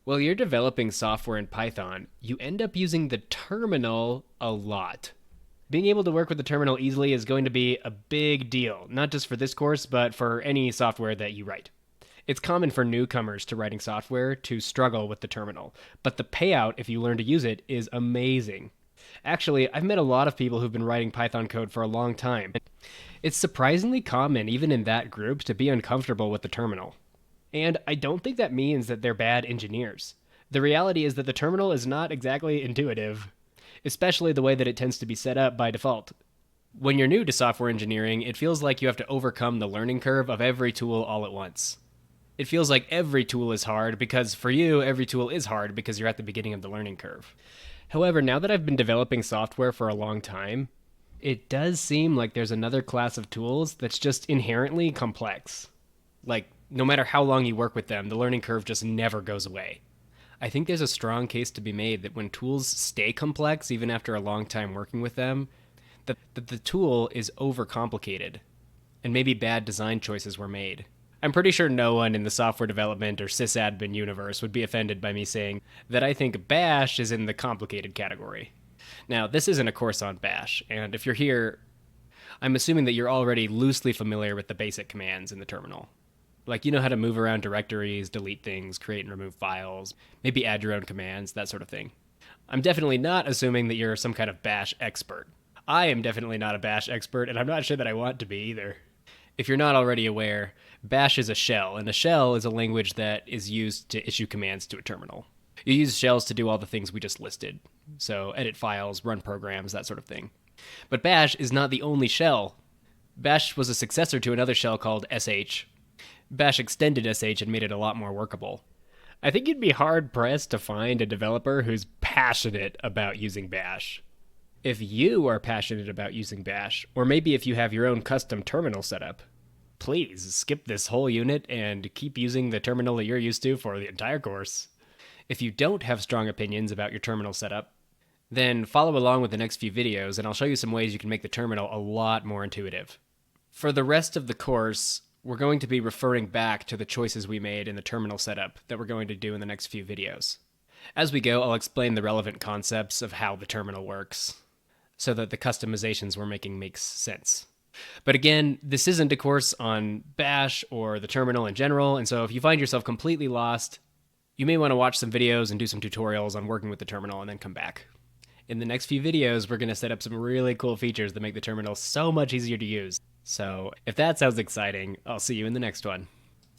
While you're developing software in Python, you end up using the terminal a lot. Being able to work with the terminal easily is going to be a big deal, not just for this course, but for any software that you write. It's common for newcomers to writing software to struggle with the terminal, but the payout if you learn to use it is amazing. Actually, I've met a lot of people who've been writing Python code for a long time. It's surprisingly common, even in that group, to be uncomfortable with the terminal. And I don't think that means that they're bad engineers. The reality is that the terminal is not exactly intuitive, especially the way that it tends to be set up by default. When you're new to software engineering, it feels like you have to overcome the learning curve of every tool all at once. It feels like every tool is hard because for you, every tool is hard because you're at the beginning of the learning curve. However, now that I've been developing software for a long time, it does seem like there's another class of tools that's just inherently complex. Like, no matter how long you work with them, the learning curve just never goes away. I think there's a strong case to be made that when tools stay complex, even after a long time working with them, that the tool is overcomplicated, and maybe bad design choices were made. I'm pretty sure no one in the software development or sysadmin universe would be offended by me saying that I think Bash is in the complicated category. Now, this isn't a course on Bash, and if you're here, I'm assuming that you're already loosely familiar with the basic commands in the terminal. Like, you know how to move around directories, delete things, create and remove files, maybe add your own commands, that sort of thing. I'm definitely not assuming that you're some kind of Bash expert. I am definitely not a Bash expert, and I'm not sure that I want to be either. If you're not already aware, Bash is a shell, and a shell is a language that is used to issue commands to a terminal. You use shells to do all the things we just listed, so edit files, run programs, that sort of thing. But Bash is not the only shell. Bash was a successor to another shell called sh. Bash extended sh and made it a lot more workable. I think you'd be hard-pressed to find a developer who's passionate about using Bash. If you are passionate about using Bash, or maybe if you have your own custom terminal setup, please skip this whole unit and keep using the terminal that you're used to for the entire course. If you don't have strong opinions about your terminal setup, then follow along with the next few videos and I'll show you some ways you can make the terminal a lot more intuitive. For the rest of the course, we're going to be referring back to the choices we made in the terminal setup that we're going to do in the next few videos. As we go, I'll explain the relevant concepts of how the terminal works, so that the customizations we're making makes sense. But again, this isn't a course on Bash or the terminal in general, and so if you find yourself completely lost, you may want to watch some videos and do some tutorials on working with the terminal and then come back. In the next few videos, we're going to set up some really cool features that make the terminal so much easier to use. So if that sounds exciting, I'll see you in the next one.